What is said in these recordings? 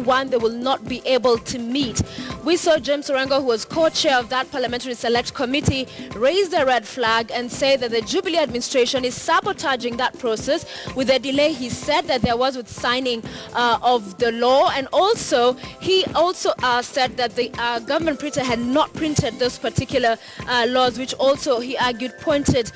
one they will not be able to meet. We saw James Orengo, who was co-chair of that Parliamentary Select Committee, raise the red flag and say that the Jubilee administration is sabotaging that process with the delay he said that there was with signing of the law. And also, he also said that the government printer had not printed those particular laws, which also, he argued, pointed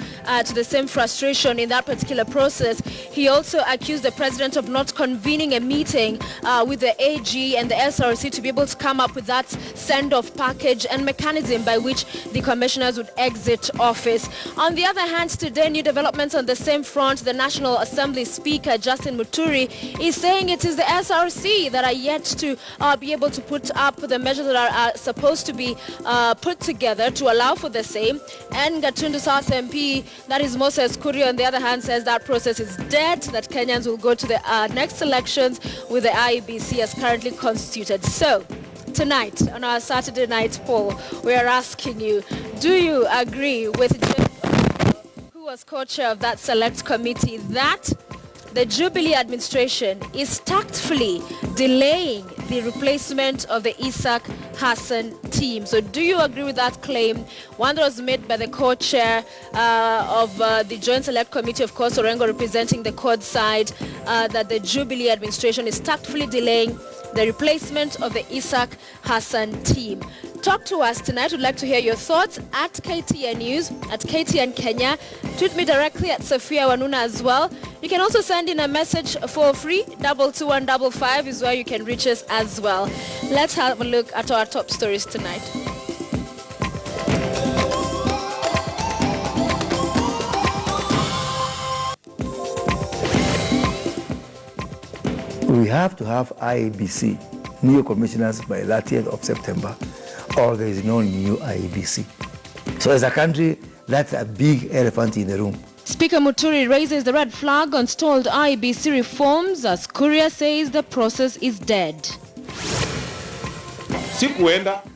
to the same frustration in that particular process. He also accused the president of not convening a meeting with the AG and the SRC to be able to come up with that send-off package and mechanism by which the commissioners would exit office. On the other hand, today, new developments on the same front. The National Assembly Speaker, Justin Muturi, is saying it is the SRC that are yet to be able to put up the measures that are supposed to be put together to allow for the same. And Gatundu South MP, that is Moses Kuria, on the other hand, says that process is dead, that Kenyans will go to the next elections with the IEBC as currently constituted. So, tonight, on our Saturday night poll, we are asking you, do you agree with Jim, who was co-chair of that select committee, that the Jubilee administration is tactfully delaying the replacement of the Isaac Hassan team? So do you agree with that claim? One that was made by the co-chair of the Joint Select Committee, of course, Orengo representing the CORD side, that the Jubilee administration is tactfully delaying the replacement of the Isaac Hassan team. Talk to us tonight. We'd like to hear your thoughts at KTN News, at KTN Kenya. Tweet me directly at Sophia Wanuna as well. You can also send in a message for free. 22155 is where you can reach us as well. Let's have a look at our top stories tonight. We have to have IEBC, new commissioners, by 30th of September, or there is no new IEBC. So as a country, that's a big elephant in the room. Speaker Muturi raises the red flag on stalled IEBC reforms as Kuria says the process is dead. Sikuenda.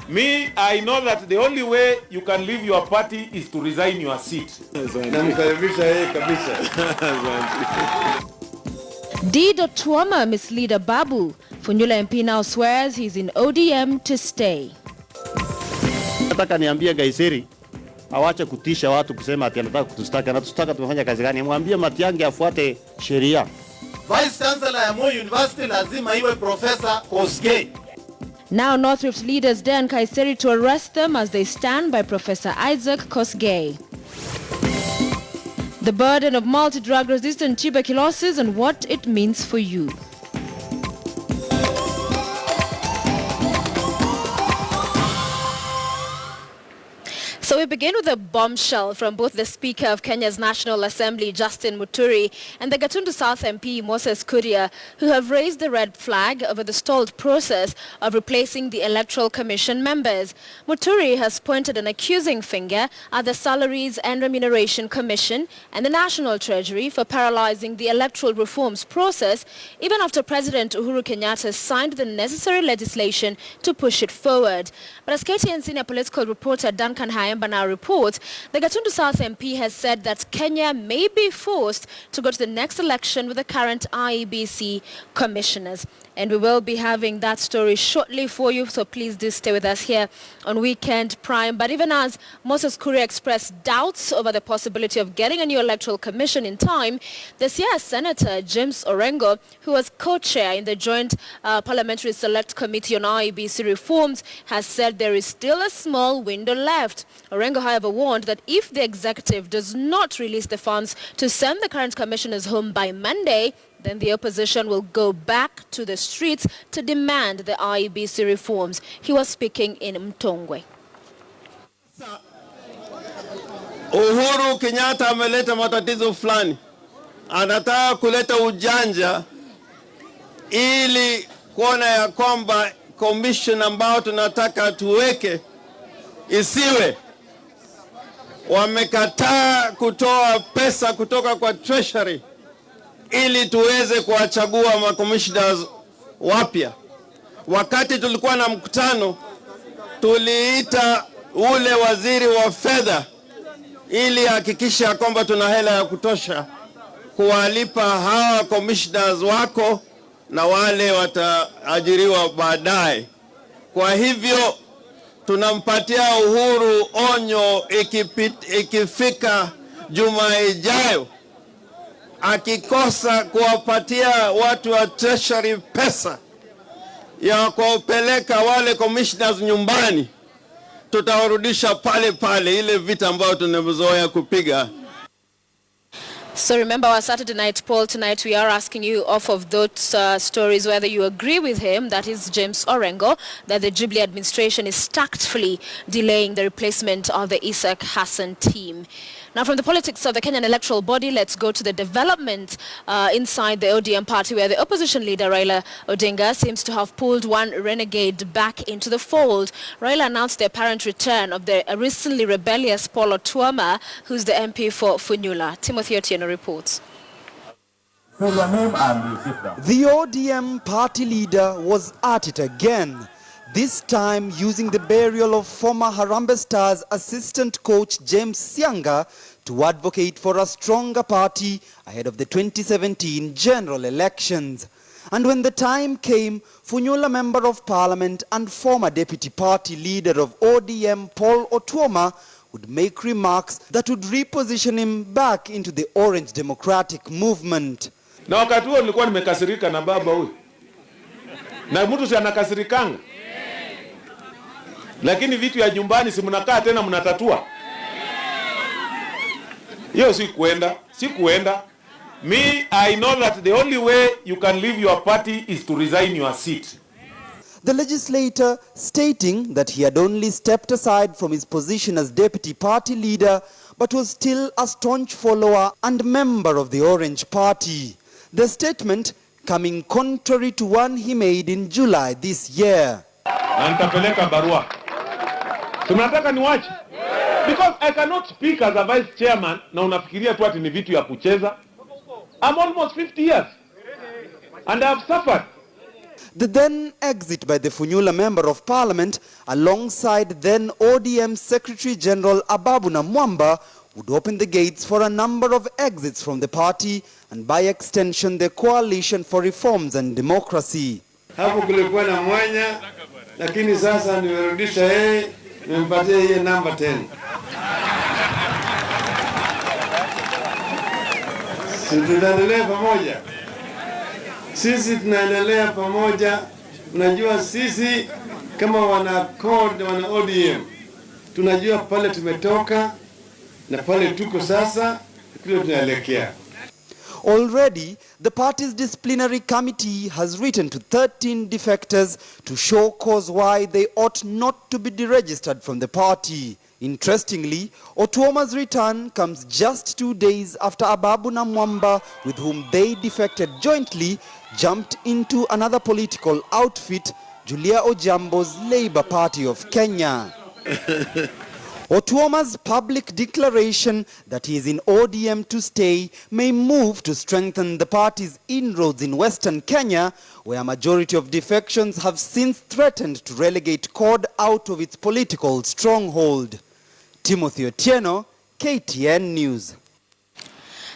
Me, I know that the only way you can leave your party is to resign your seat. D. Tuama misleader Babu. Funyula MP now swears he's in ODM to stay. Nataka niambie Gaiseri awache kutisha watu kusema ati anataka kutustaka. Anatustaka tumefanya kazi gani? Mwambie Matiang'i afuate sheria. Vice Chancellor ya Moi University lazima iwe Professor Kosgei. Now North Rift leaders dare Kaiseri to arrest them as they stand by Professor Isaac Kosgei. The burden of multi-drug resistant tuberculosis and what it means for you. So we begin with a bombshell from both the Speaker of Kenya's National Assembly, Justin Muturi, and the Gatundu South MP, Moses Kuria, who have raised the red flag over the stalled process of replacing the Electoral Commission members. Muturi has pointed an accusing finger at the Salaries and Remuneration Commission and the National Treasury for paralyzing the electoral reforms process, even after President Uhuru Kenyatta signed the necessary legislation to push it forward. But as KTN senior political reporter Duncan Hayamba now reports, the Gatundu South MP has said that Kenya may be forced to go to the next election with the current IEBC commissioners. And we will be having that story shortly for you, so please do stay with us here on Weekend Prime. But even as Moses Kuria expressed doubts over the possibility of getting a new electoral commission in time, the CS Senator James Orengo, who was co-chair in the Joint Parliamentary Select Committee on IEBC reforms, has said there is still a small window left. Orengo, however, warned that if the executive does not release the funds to send the current commissioners home by Monday, then the opposition will go back to the streets to demand the IEBC reforms. He was speaking in Mtongwe. Uhuru Kenyatta ameleta matatizo fulani. Anataka kuleta ujanja ili kuona ya kwamba commission ambao tunataka tuweke isiwe. Wamekataa kutoa pesa kutoka kwa treasury ili tuweze kuwachagua makommissioners wapya. Wakati tulikuwa na mkutano, tuliita ule waziri wa fedha ili hakikisha kwamba tuna hela ya kutosha kuwalipa hawa commissioners wako na wale wataajiriwa baadaye. Kwa hivyo tunampatia Uhuru onyo ikifika juma ijayo, akikosa kuwapatia watu wa treasury pesa ya kuwapeleka wale commissioners nyumbani, tutawarudisha pale pale ile vita ambayo tunazoea kupiga. So remember our Saturday night poll tonight. We are asking you off of those stories whether you agree with him, that is James Orengo, that the Jubilee administration is tactfully delaying the replacement of the Isaac Hassan team. Now from the politics of the Kenyan electoral body, let's go to the development inside the ODM party, where the opposition leader Raila Odinga seems to have pulled one renegade back into the fold. Raila announced the apparent return of the recently rebellious Paul Otuoma, who's the MP for Funyula. Timothy Otieno reports. Say your name and you sit down. The ODM party leader was at it again, this time using the burial of former Harambee Stars assistant coach James Sianga to advocate for a stronger party ahead of the 2017 general elections. And when the time came, Funyula Member of Parliament and former deputy party leader of ODM Paul Otuoma would make remarks that would reposition him back into the Orange Democratic Movement. Na wakati huo nilikuwa nimekasirika na baba huyu. Na mtu si anakasirikanga. Lakini vitu ya nyumbani si mnakaa tena mnatatua. Hiyo si kuenda. Me, I know that the only way you can leave your party is to resign your seat. The legislator stating that he had only stepped aside from his position as deputy party leader but was still a staunch follower and member of the Orange Party. The statement coming contrary to one he made in July this year. Na nitapeleka barua. Tunataka niwache. Because I cannot speak as a vice chairman na unafikiria tu ati ni vitu ya kucheza. I'm almost 50 years. And I have suffered. The then exit by the Funyula Member of Parliament alongside then ODM Secretary General Ababu Namwamba would open the gates for a number of exits from the party and by extension the Coalition for Reforms and Democracy. Hapo kulikuwa na mwanya, lakini sasa nimerudisha yeye, nimempatia yeye namba 10. Tunaendelea pamoja. Sisi tunaendelea pamoja. Unajua sisi kama wana code, wana ODM, tunajua pale tumetoka na pale tuko sasa, kile tunaelekea. Already, the party's disciplinary committee has written to 13 defectors to show cause why they ought not to be deregistered from the party. Interestingly, Otuoma's return comes just 2 days after Ababu Namwamba, with whom they defected jointly, jumped into another political outfit, Julia Ojambo's Labour Party of Kenya. Otuoma's public declaration that he is in ODM to stay may move to strengthen the party's inroads in Western Kenya, where a majority of defections have since threatened to relegate CORD out of its political stronghold. Timothy Otieno, KTN News.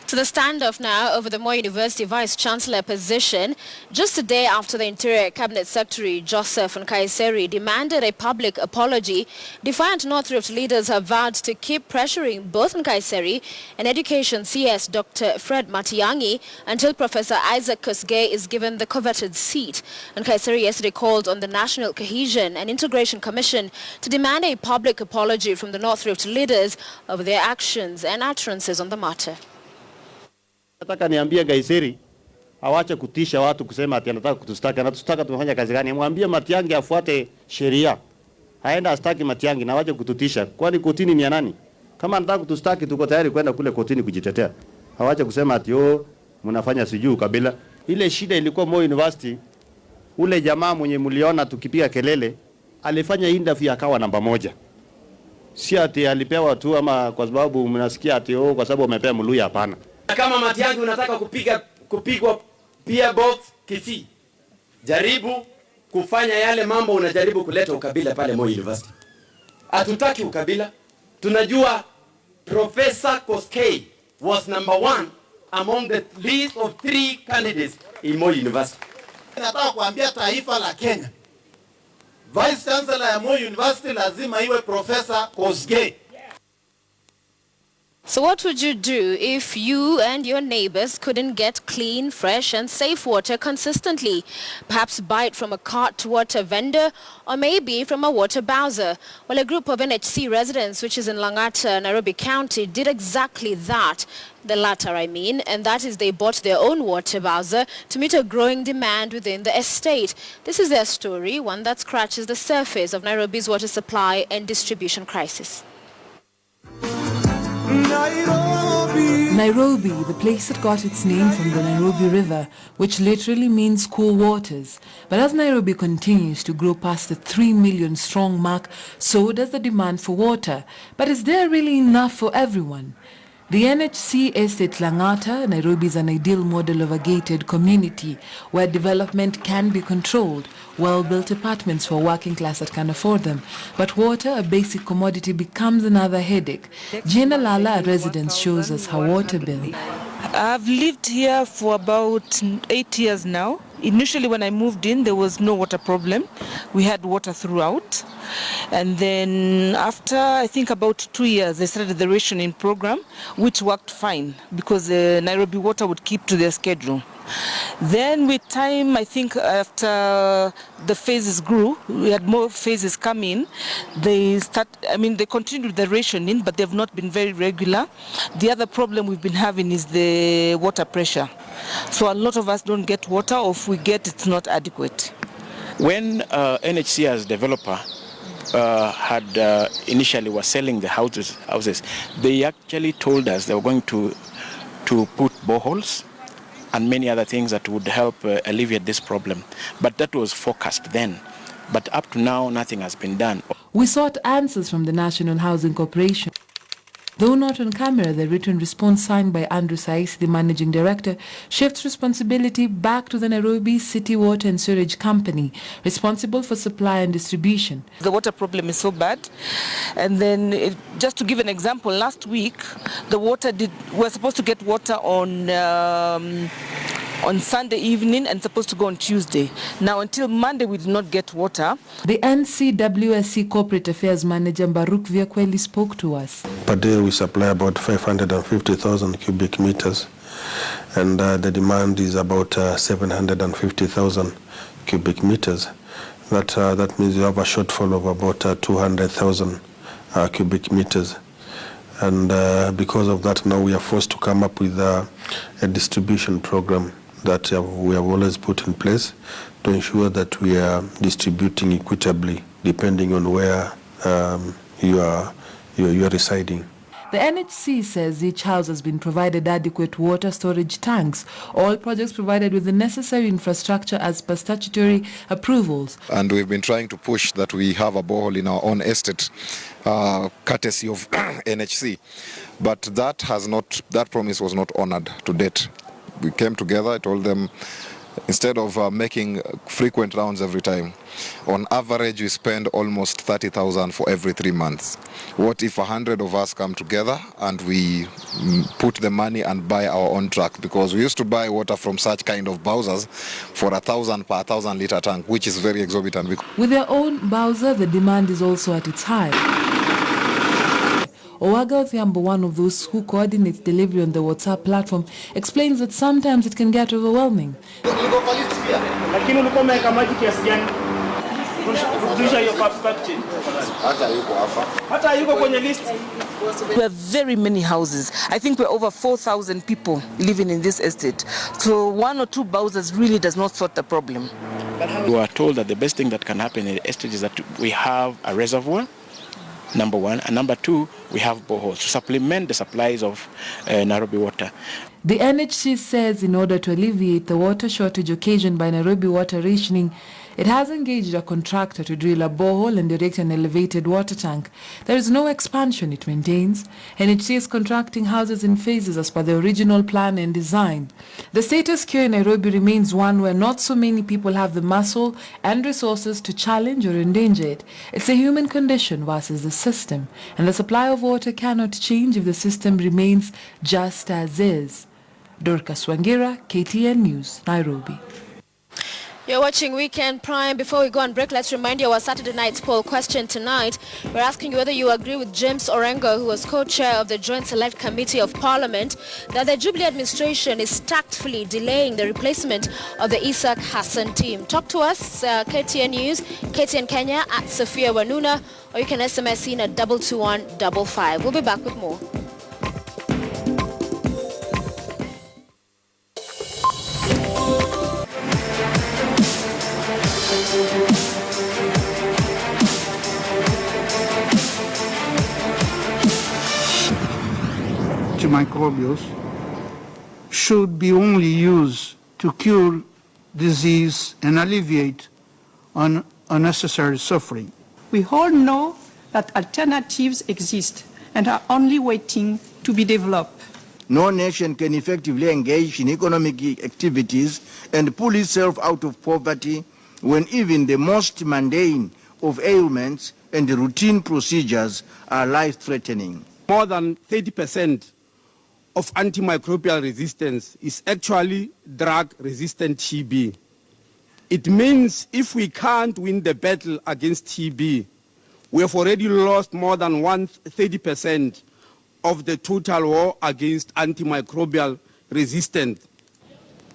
To the standoff now over the Moi University Vice-Chancellor position, just a day after the Interior Cabinet Secretary Joseph Nkaiseri demanded a public apology, defiant North Rift leaders have vowed to keep pressuring both Nkaiseri and Education CS Dr. Fred Matiang'i until Professor Isaac Kosgei is given the coveted seat. Nkaiseri yesterday called on the National Cohesion and Integration Commission to demand a public apology from the North Rift leaders over their actions and utterances on the matter. Nataka niambie Gaiseri awache kutisha watu kusema ati anataka kutustaki. Anatustaka tumefanya kazi gani? Mwambie Matiang'i afuate sheria. Haenda astaki Matiang'i na awache kututisha. Kwani kotini ni ya nani? Kama anataka kutustaki tuko tayari kwenda kule kotini kujitetea. Hawache kusema ati mnafanya sijui ukabila. Ile shida ilikuwa Moi University. Ule jamaa mwenye mliona tukipiga kelele alifanya interview akawa namba 1. Si ati alipewa tu ama kwa sababu mnasikia ati kwa sababu amepewa Mluya, hapana. Kama Matiang'i unataka kupigwa pia box Kisii, jaribu kufanya yale mambo, unajaribu kuleta ukabila pale Moi University. Hatutaki ukabila. Tunajua Professor Kosgei was number 1 among the list of 3 candidates in Moi University. Nataka kuambia taifa la Kenya, Vice Chancellor ya Moi University lazima iwe Professor Kosgei. So what would you do if you and your neighbors couldn't get clean, fresh and safe water consistently? Perhaps buy it from a cart water vendor or maybe from a water bowser. Well, a group of NHC residents, which is in Langata, Nairobi County, did exactly that. The latter, I mean, and that is they bought their own water bowser to meet a growing demand within the estate. This is their story, one that scratches the surface of Nairobi's water supply and distribution crisis. Nairobi, the place that got its name from the Nairobi River, which literally means cool waters. But as Nairobi continues to grow past the 3 million strong mark, so does the demand for water. But is there really enough for everyone? The NHC Estate Langata, Nairobi is an ideal model of a gated community where development can be controlled, well-built apartments for working class that can afford them. But water, a basic commodity, becomes another headache. Gina Lala, a resident, shows us her water bill. I've lived here for about 8 years now. Initially when I moved in, there was no water problem. We had water throughout. And then after, I think about 2 years, they started the rationing program, which worked fine because Nairobi Water would keep to their schedule. Then with time, I think after the phases grew, we had more phases come in. They continued the rationing, but they've not been very regular. The other problem we've been having is the water pressure. So a lot of us don't get water, or if we get, it's not adequate. When NHC as developer initially was selling the houses, they actually told us they were going to put boreholes and many other things that would help alleviate this problem. But that was forecast then. But up to now, nothing has been done. We sought answers from the National Housing Corporation. Though not on camera, the written response signed by Andrew Sais, the managing director, shifts responsibility back to the Nairobi City Water and Sewerage Company, responsible for supply and distribution. The water problem is so bad. And then, just to give an example, last week, we're supposed to get water on Sunday evening and supposed to go on Tuesday. Now, until Monday, we did not get water. The NCWSC Corporate Affairs Manager Baruch Vyakweli spoke to us. Per day, we supply about 550,000 cubic meters, and the demand is about 750,000 cubic meters. That means you have a shortfall of about 200,000 cubic meters. And because of that, now we are forced to come up with a distribution program that we have always put in place to ensure that we are distributing equitably depending on where you are residing. The NHC says each house has been provided adequate water storage tanks. All projects provided with the necessary infrastructure as per statutory approvals. And we've been trying to push that we have a borehole in our own estate, courtesy of NHC. But that promise was not honored to date. We came together, I told them, instead of making frequent rounds every time, on average we spend almost 30,000 for every 3 months. What if 100 of us come together and we put the money and buy our own truck? Because we used to buy water from such kind of bowsers for 1,000 per 1,000 litre tank, which is very exorbitant. With their own bowser, the demand is also at its high. Owaga Othiambo, one of those who coordinates delivery on the WhatsApp platform, explains that sometimes it can get overwhelming. We have very many houses. I think we're over 4,000 people living in this estate. So 1 or 2 bowsers really does not sort the problem. We are told that the best thing that can happen in the estate is that we have a reservoir, number one, and number two, we have boreholes to supplement the supplies of Nairobi water. The NHC says in order to alleviate the water shortage occasioned by Nairobi water rationing, it has engaged a contractor to drill a borehole and erect an elevated water tank. There is no expansion, it maintains. NHC is contracting houses in phases as per the original plan and design. The status quo in Nairobi remains one where not so many people have the muscle and resources to challenge or endanger it. It's a human condition versus the system, and the supply of water cannot change if the system remains just as is. Dorcas Wangira, KTN News, Nairobi. You're watching Weekend Prime. Before we go on break, let's remind you our Saturday night's poll question tonight. We're asking you whether you agree with James Orengo, who was co-chair of the Joint Select Committee of Parliament, that the Jubilee administration is tactfully delaying the replacement of the Isaac Hassan team. Talk to us, KTN News, KTN Kenya at Sophia Wanuna, or you can SMS in at 22155. We'll be back with more. Antimicrobials should be only used to cure disease and alleviate unnecessary suffering. We all know that alternatives exist and are only waiting to be developed. No nation can effectively engage in economic activities and pull itself out of poverty when even the most mundane of ailments and routine procedures are life-threatening. More than 30% of antimicrobial resistance is actually drug-resistant TB. It means if we can't win the battle against TB, we have already lost more than 30% of the total war against antimicrobial resistance.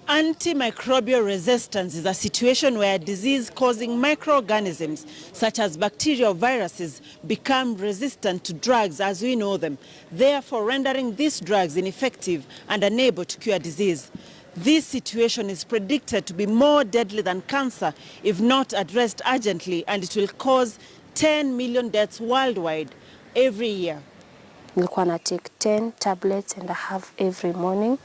Antimicrobial resistance is a situation where disease-causing microorganisms, such as bacteria or viruses, become resistant to drugs as we know them, therefore rendering these drugs ineffective and unable to cure disease. This situation is predicted to be more deadly than cancer if not addressed urgently, and it will cause 10 million deaths worldwide every year. Nilikuwa na take 10 tablets and a half every morning.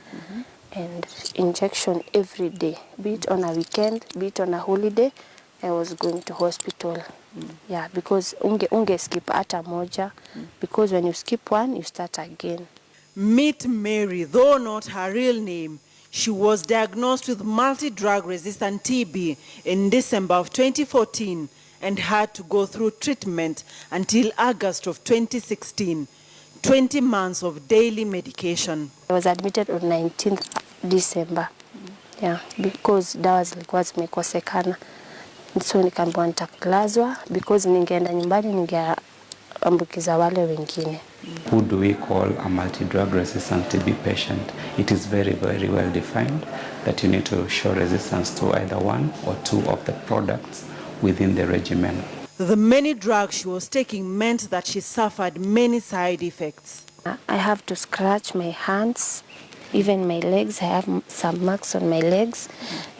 And injection every day, be it on a weekend, be it on a holiday. I was going to hospital. Yeah, because unge skip ata moja, because when you skip one, you start again. Meet Mary, though not her real name. She was diagnosed with multi-drug resistant TB in December of 2014 and had to go through treatment until August of 2016. 20 months of daily medication. I was admitted on 19th December. Yeah, because dawa zilikuwa zimekosekana. So nikaambiwa nitaklazwa because ningeenda nyumbani ningeambukiza wale wengine. Who do we call a multi-drug resistant TB patient? It is very, very well defined that you need to show resistance to either one or two of the products within the regimen. The many drugs she was taking meant that she suffered many side effects. I have to scratch my hands, even my legs. I have some marks on my legs.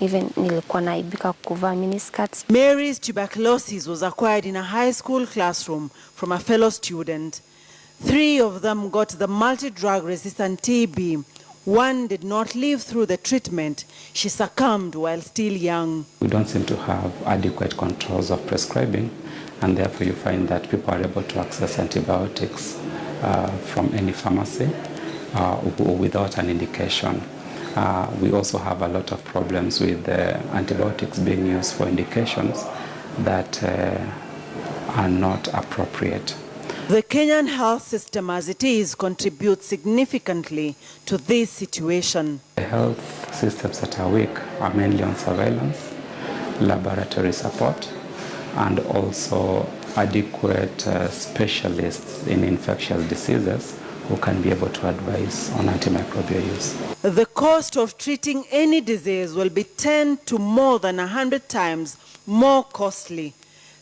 Even nilikuwa naibika kuvaa miniskirts. Mary's tuberculosis was acquired in a high school classroom from a fellow student. 3 of them got the multi-drug resistant TB. One did not live through the treatment. She succumbed while still young. We don't seem to have adequate controls of prescribing, and therefore you find that people are able to access antibiotics from any pharmacy without an indication. We also have a lot of problems with antibiotics being used for indications that are not appropriate. The Kenyan health system as it is contributes significantly to this situation. The health systems that are weak are mainly on surveillance, laboratory support, and also adequate specialists in infectious diseases who can be able to advise on antimicrobial use. The cost of treating any disease will be 10 to more than 100 times more costly.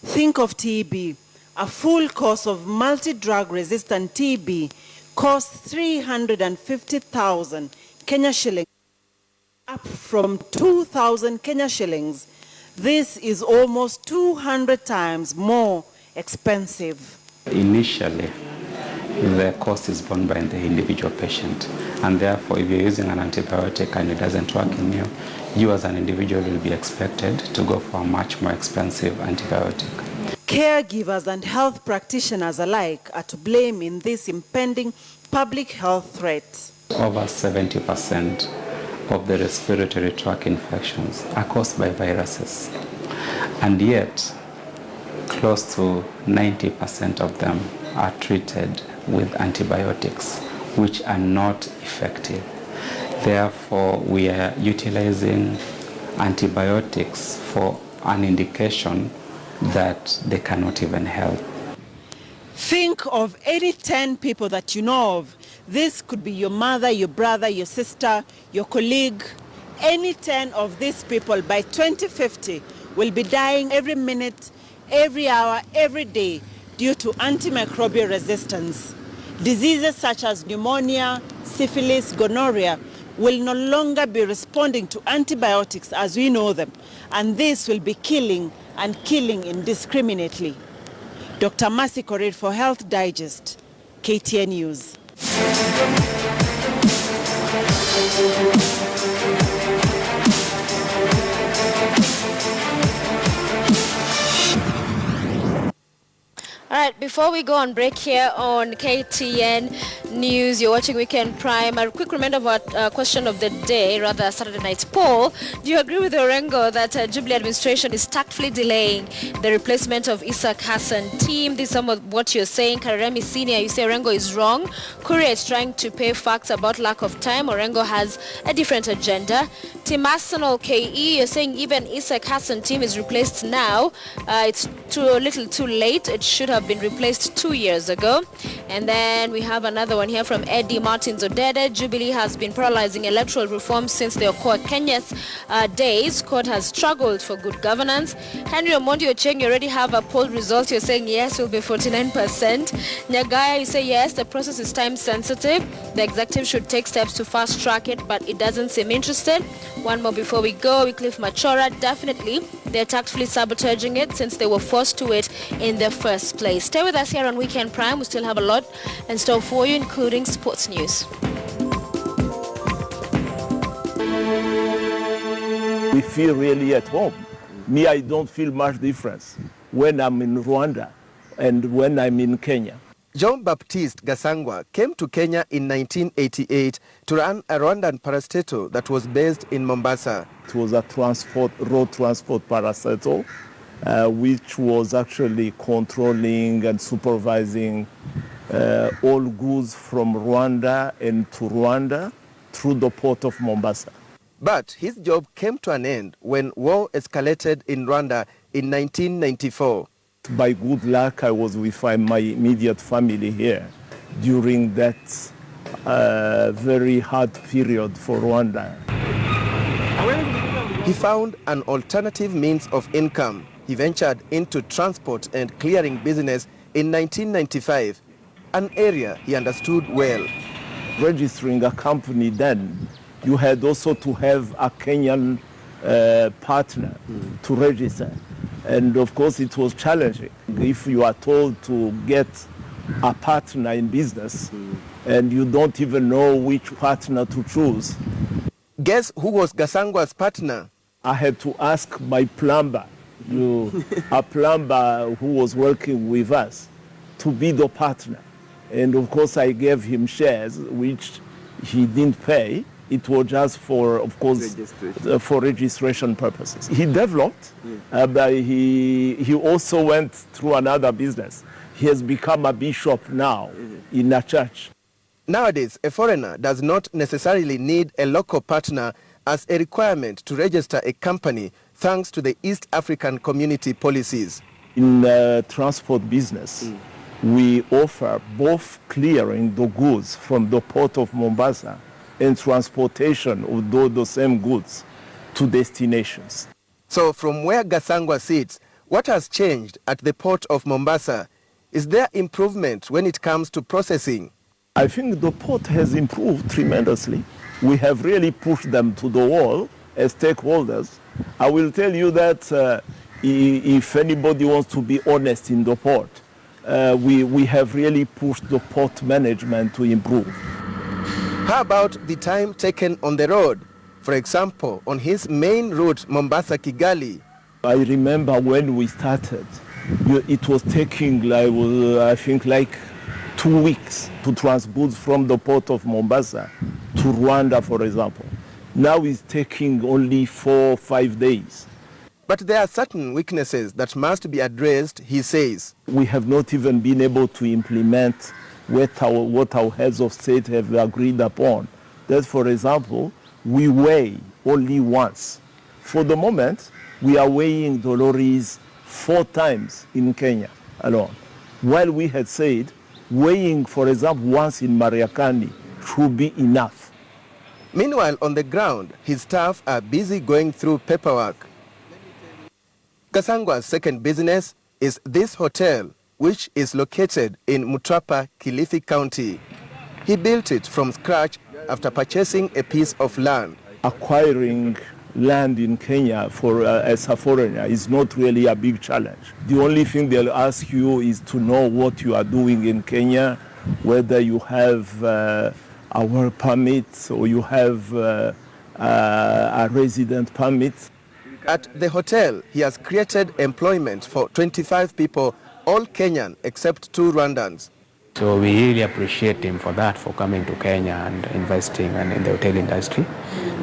Think of TB. A full course of multi-drug resistant TB costs 350,000 Kenya shillings, up from 2,000 Kenya shillings. This is almost 200 times more expensive. Initially, the cost is borne by the individual patient, and therefore if you're using an antibiotic and it doesn't work in you, you as an individual will be expected to go for a much more expensive antibiotic. Caregivers and health practitioners alike are to blame in this impending public health threat. Over 70% of the respiratory tract infections are caused by viruses, and yet close to 90% of them are treated with antibiotics, which are not effective. Therefore, we are utilizing antibiotics for an indication that they cannot even help. Think of any 10 people that you know of. This could be your mother, your brother, your sister, your colleague. Any 10 of these people by 2050 will be dying every minute, every hour, every day due to antimicrobial resistance. Diseases such as pneumonia, syphilis, gonorrhea will no longer be responding to antibiotics as we know them, and this will be killing and killing indiscriminately. Dr. Mercy Korir for Health Digest, KTN News. All right, before we go on break here on KTN News, you're watching Weekend Prime. A quick reminder of our question of the day, rather Saturday night's poll. Do you agree with Orengo that Jubilee administration is tactfully delaying the replacement of Isaac Hassan team? This is some of what you're saying. Karemi Senior, you say Orengo is wrong. Korea is trying to pay facts about lack of time. Orengo has a different agenda. Team Arsenal KE, you're saying even Isaac Hassan team is replaced now. It's a little too late. It should have been replaced 2 years ago. And then we have another one here from Eddie Martins Odede. Jubilee has been paralyzing electoral reform since the Okoa Kenya's days. Court has struggled for good governance. Henry Omondi Ocheng, you already have a poll result. You're saying yes, will be 49%. Nyagaya, you say yes, the process is time sensitive. The executive should take steps to fast track it, but it doesn't seem interested. One more before we go. Wycliffe Machora, definitely they're tactfully sabotaging it since they were forced to it in the first place. Stay with us here on Weekend Prime. We still have a lot in store for you, including sports news. We feel really at home. Me, I don't feel much difference when I'm in Rwanda and when I'm in Kenya. John Baptiste Gasangwa came to Kenya in 1988 to run a Rwandan parastatal that was based in Mombasa. It was a road transport parastatal, which was actually controlling and supervising all goods from Rwanda and to Rwanda through the port of Mombasa. But his job came to an end when war escalated in Rwanda in 1994. By good luck, I was with my immediate family here during that very hard period for Rwanda. He found an alternative means of income. He ventured into transport and clearing business in 1995, an area he understood well. Registering a company then, you had also to have a Kenyan partner to register. And of course, it was challenging. If you are told to get a partner in business and you don't even know which partner to choose. Guess who was Gasangwa's partner? I had to ask my plumber, a plumber who was working with us, to be the partner. And of course, I gave him shares, which he didn't pay. It was just for, of course, for registration purposes. He developed, but he also went through another business. He has become a bishop now in a church. Nowadays, a foreigner does not necessarily need a local partner as a requirement to register a company, thanks to the East African community policies. In the transport business, we offer both clearing the goods from the port of Mombasa and transportation of those same goods to destinations. So from where Gasangwa sits, what has changed at the port of Mombasa? Is there improvement when it comes to processing? I think the port has improved tremendously. We have really pushed them to the wall as stakeholders. I will tell you that if anybody wants to be honest in the port, we have really pushed the port management to improve. How about the time taken on the road? For example, on his main route, Mombasa-Kigali. I remember when we started, it was taking, I think, like 2 weeks to transport from the port of Mombasa to Rwanda, for example. Now it's taking only 4 or 5 days. But there are certain weaknesses that must be addressed, he says. We have not even been able to implement what our heads of state have agreed upon. That, for example, we weigh only once for the moment, we are weighing the lorries 4 times in Kenya alone. While we had said weighing, for example, once in Mariakani should be enough. Meanwhile, on the ground, his staff are busy going through paperwork. Gasangwa's second business is this hotel, which is located in Mutrapa, Kilifi County. He built it from scratch after purchasing a piece of land. Acquiring land in Kenya as a foreigner is not really a big challenge. The only thing they'll ask you is to know what you are doing in Kenya, whether you have a work permit or you have a resident permit. At the hotel, he has created employment for 25 people, all Kenyan except 2 Rwandans. So we really appreciate him for that, for coming to Kenya and investing in the hotel industry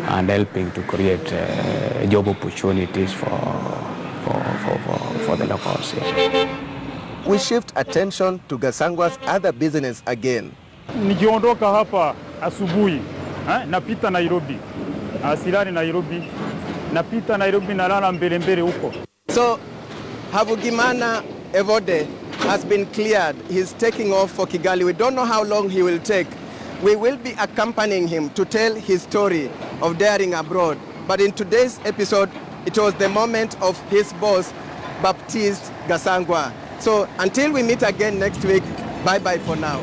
and helping to create job opportunities for the locals here. We shift attention to Gasangwa's other business again. Nikiondoka hapa asubuhi, napita Nairobi, silali Nairobi, napita Nairobi nalala mbele huko. So, Havugimana Evode has been cleared. He's taking off for Kigali. We don't know how long he will take. We will be accompanying him to tell his story of daring abroad. But in today's episode, it was the moment of his boss, Baptiste Gasangwa. So until we meet again next week, bye-bye for now.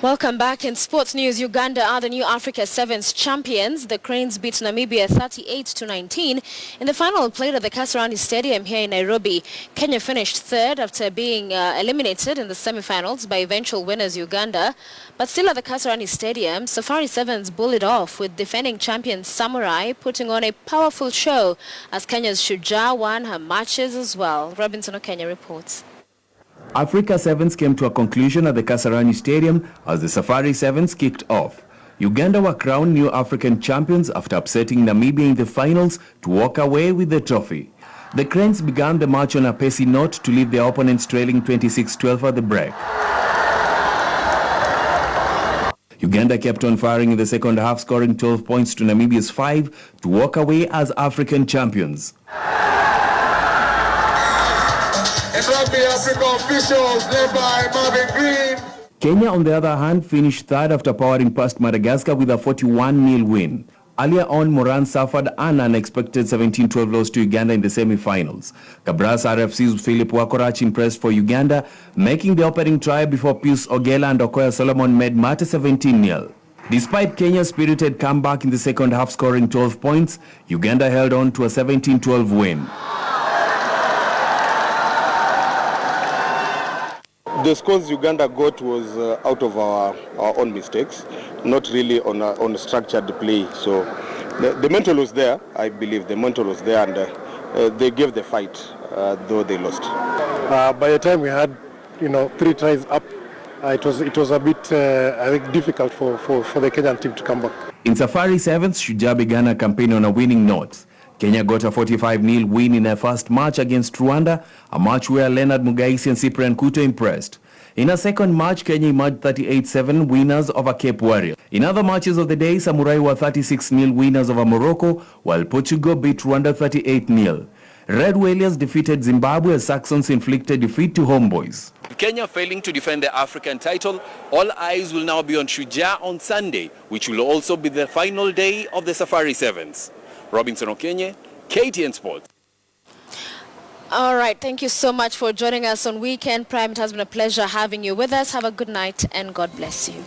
Welcome back. In sports news, Uganda are the new Africa Sevens champions. The Cranes beat Namibia 38-19 in the final played at the Kasarani Stadium here in Nairobi. Kenya finished third after being eliminated in the semi-finals by eventual winners Uganda. But still at the Kasarani Stadium, Safari Sevens bullied off with defending champion Samurai putting on a powerful show as Kenya's Shujaa won her matches as well. Robinson Okenya reports. Africa Sevens came to a conclusion at the Kasarani Stadium as the Safari Sevens kicked off. Uganda were crowned new African champions after upsetting Namibia in the finals to walk away with the trophy. The Cranes began the match on a pacey note to leave their opponents trailing 26-12 at the break. Uganda kept on firing in the second half, scoring 12 points to Namibia's 5 to walk away as African champions. Africa officials led by Marvin Green. Kenya, on the other hand, finished third after powering past Madagascar with a 41-0 win. Earlier on, Moran suffered an unexpected 17-12 loss to Uganda in the semi-finals. Kabras RFC's Philip Wakorach impressed for Uganda, making the opening try before Pius Ogela and Okoya Solomon made matter 17-0. Despite Kenya's spirited comeback in the second half scoring 12 points, Uganda held on to a 17-12 win. The scores Uganda got was out of our own mistakes, not really on structured play. So the mental was there, I believe. The mental was there, and they gave the fight, though they lost. By the time we had, 3 tries up, it was a bit, I think, difficult for the Kenyan team to come back. In Safari Sevens, Shujaa began a campaign on a winning note. Kenya got a 45-0 win in their first match against Rwanda, a match where Leonard Mugaisi and Cyprian Kuto impressed. In a second match, Kenya emerged 38-7 winners over Cape Warrior. In other matches of the day, Samurai were 36-0 winners over Morocco, while Portugal beat Rwanda 38-0. Red Whalers defeated Zimbabwe as Saxons inflicted defeat to Homeboys. Kenya failing to defend the African title, all eyes will now be on Shujaa on Sunday, which will also be the final day of the Safari Sevens. Robinson Okenye, KTN Sports. All right, thank you so much for joining us on Weekend Prime. It has been a pleasure having you with us. Have a good night and God bless you.